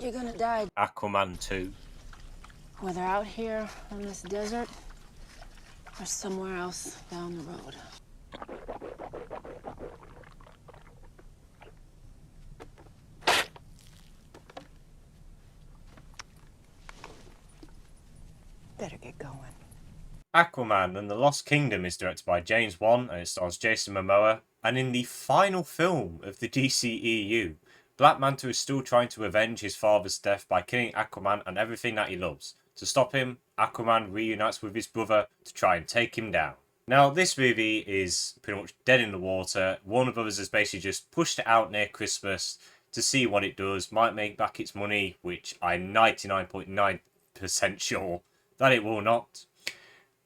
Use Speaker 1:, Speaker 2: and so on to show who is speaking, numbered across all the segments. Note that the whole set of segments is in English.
Speaker 1: You're gonna die.
Speaker 2: Aquaman 2.
Speaker 1: Whether out here on this desert or somewhere else down the road. Better get going.
Speaker 2: Aquaman and the Lost Kingdom is directed by James Wan and it stars Jason Momoa. And in the final film of the DCEU, Black Manta is still trying to avenge his father's death by killing Aquaman and everything that he loves. To stop him, Aquaman reunites with his brother to try and take him down. Now, this movie is pretty much dead in the water. Warner Brothers has basically just pushed it out near Christmas to see what it does. Might make back its money, which I'm 99.9% sure that it will not.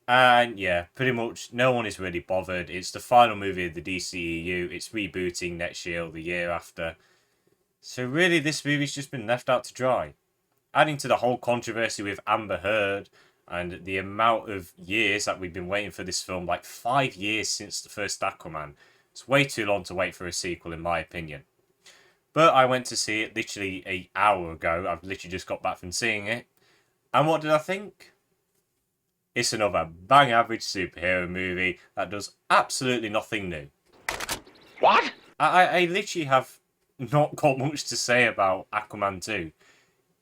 Speaker 2: And yeah, pretty much no one is really bothered. It's the final movie of the DCEU. It's rebooting next year or the year after. So really, this movie's just been left out to dry. Adding to the whole controversy with Amber Heard and the amount of years that we've been waiting for this film, like 5 years since the first Aquaman. It's way too long to wait for a sequel, in my opinion. But I went to see it literally an hour ago. I've literally just got back from seeing it. And what did I think? It's another bang average superhero movie that does absolutely nothing new.
Speaker 3: What?
Speaker 2: I literally have not got much to say about Aquaman 2.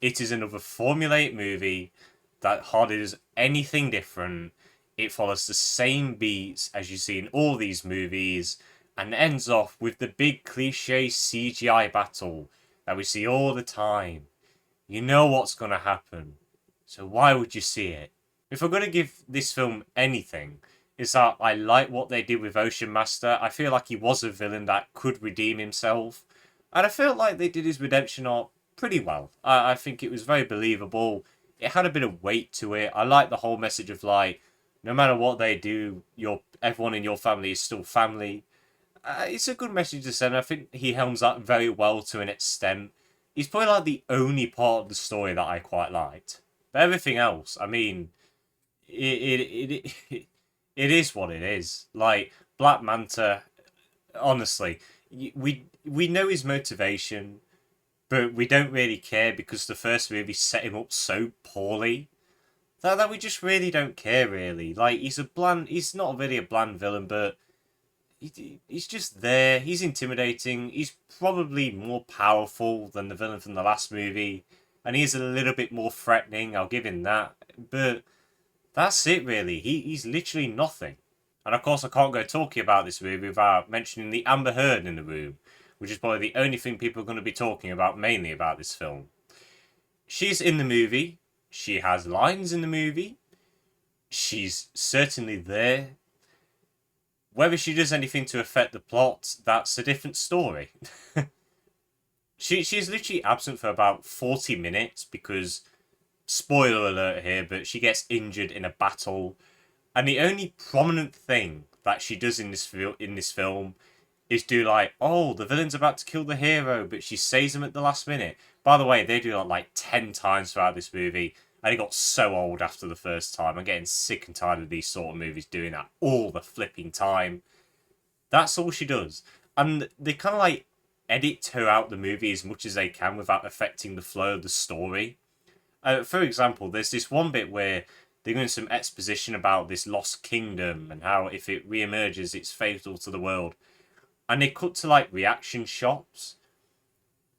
Speaker 2: It is another formulaic movie that hardly does anything different. It follows the same beats as you see in all these movies and ends off with the big cliche CGI battle that we see all the time. You know what's going to happen, so why would you see it? If I'm going to give this film anything, it's that I like what they did with Ocean Master. I feel like he was a villain that could redeem himself. And I felt like they did his redemption arc pretty well. I think it was very believable. It had a bit of weight to it. I like the whole message of like, no matter what they do, everyone in your family is still family. It's a good message to send. I think he helms that very well to an extent. He's probably like the only part of the story that I quite liked. But everything else, I mean, it is what it is. Like Black Manta, honestly, we know his motivation, but we don't really care because the first movie set him up so poorly that we just really don't care. Really, like he's not really a bland villain, but he's just there. He's intimidating. He's probably more powerful than the villain from the last movie, and he's a little bit more threatening. I'll give him that, but that's it, really. He's literally nothing. And of course, I can't go talking about this movie without mentioning the Amber Heard in the room, which is probably the only thing people are going to be talking about mainly about this film. She's in the movie. She has lines in the movie. She's certainly there. Whether she does anything to affect the plot, that's a different story. She's literally absent for about 40 minutes because, spoiler alert here, but she gets injured in a battle. And the only prominent thing that she does in this film is do like, oh, the villain's about to kill the hero, but she saves him at the last minute. By the way, they do that like 10 times throughout this movie, and it got so old after the first time. I'm getting sick and tired of these sort of movies doing that all the flipping time. That's all she does. And they kind of like edit her out the movie as much as they can without affecting the flow of the story. For example, there's this one bit where they're doing some exposition about this lost kingdom and how if it re-emerges, it's fatal to the world. And they cut to like reaction shots,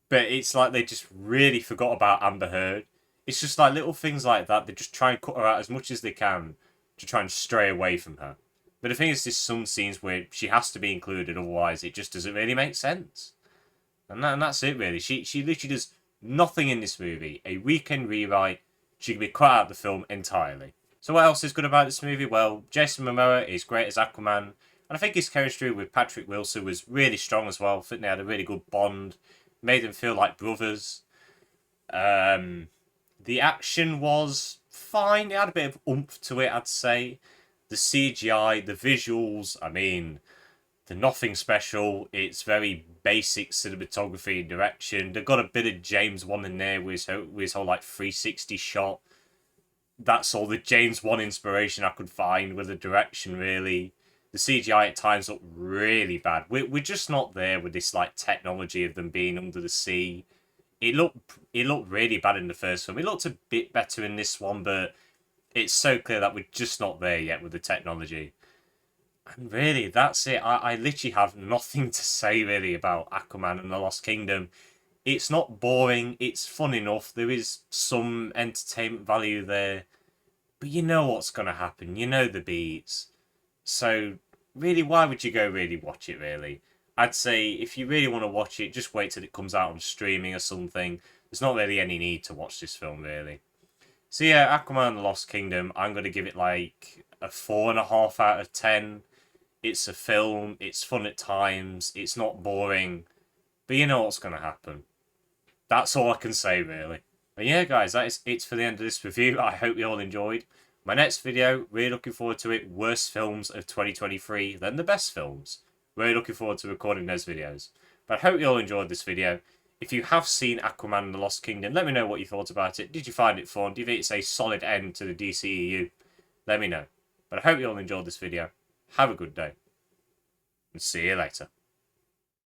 Speaker 2: but it's like they just really forgot about Amber Heard. It's just like little things like that. They just try and cut her out as much as they can to try and stray away from her. But the thing is, there's some scenes where she has to be included, otherwise it just doesn't really make sense. And that's it, really. She literally does nothing in this movie. A weekend rewrite. She can be cut out of the film entirely. So what else is good about this movie? Well, Jason Momoa is great as Aquaman. And I think his chemistry with Patrick Wilson was really strong as well. I think they had a really good bond. Made them feel like brothers. The action was fine. It had a bit of oomph to it, I'd say. The CGI, the visuals, I mean, they're nothing special. It's very basic cinematography and direction. They've got a bit of James Wan in there with his whole like 360 shot. That's all the James Wan inspiration I could find with the direction, really. The CGI at times looked really bad. We're just not there with this like technology of them being under the sea. It looked he looked really bad in the first film. He looked a bit better in this one, but it's so clear that we're just not there yet with the technology. And really, that's it. I literally have nothing to say really about Aquaman and the Lost Kingdom. It's not boring. It's fun enough. There is some entertainment value there. But you know what's going to happen. You know the beats. So, really, why would you go really watch it, really? I'd say if you really want to watch it, just wait till it comes out on streaming or something. There's not really any need to watch this film, really. So yeah, Aquaman and the Lost Kingdom, I'm going to give it like a 4.5 out of 10. It's a film, it's fun at times, it's not boring, but you know what's going to happen. That's all I can say, really. But yeah, guys, that is it for the end of this review. I hope you all enjoyed. My next video, really looking forward to it. Worst films of 2023, then the best films. Really looking forward to recording those videos. But I hope you all enjoyed this video. If you have seen Aquaman and the Lost Kingdom, let me know what you thought about it. Did you find it fun? Do you think it's a solid end to the DCEU? Let me know. But I hope you all enjoyed this video. Have a good day. And see you later.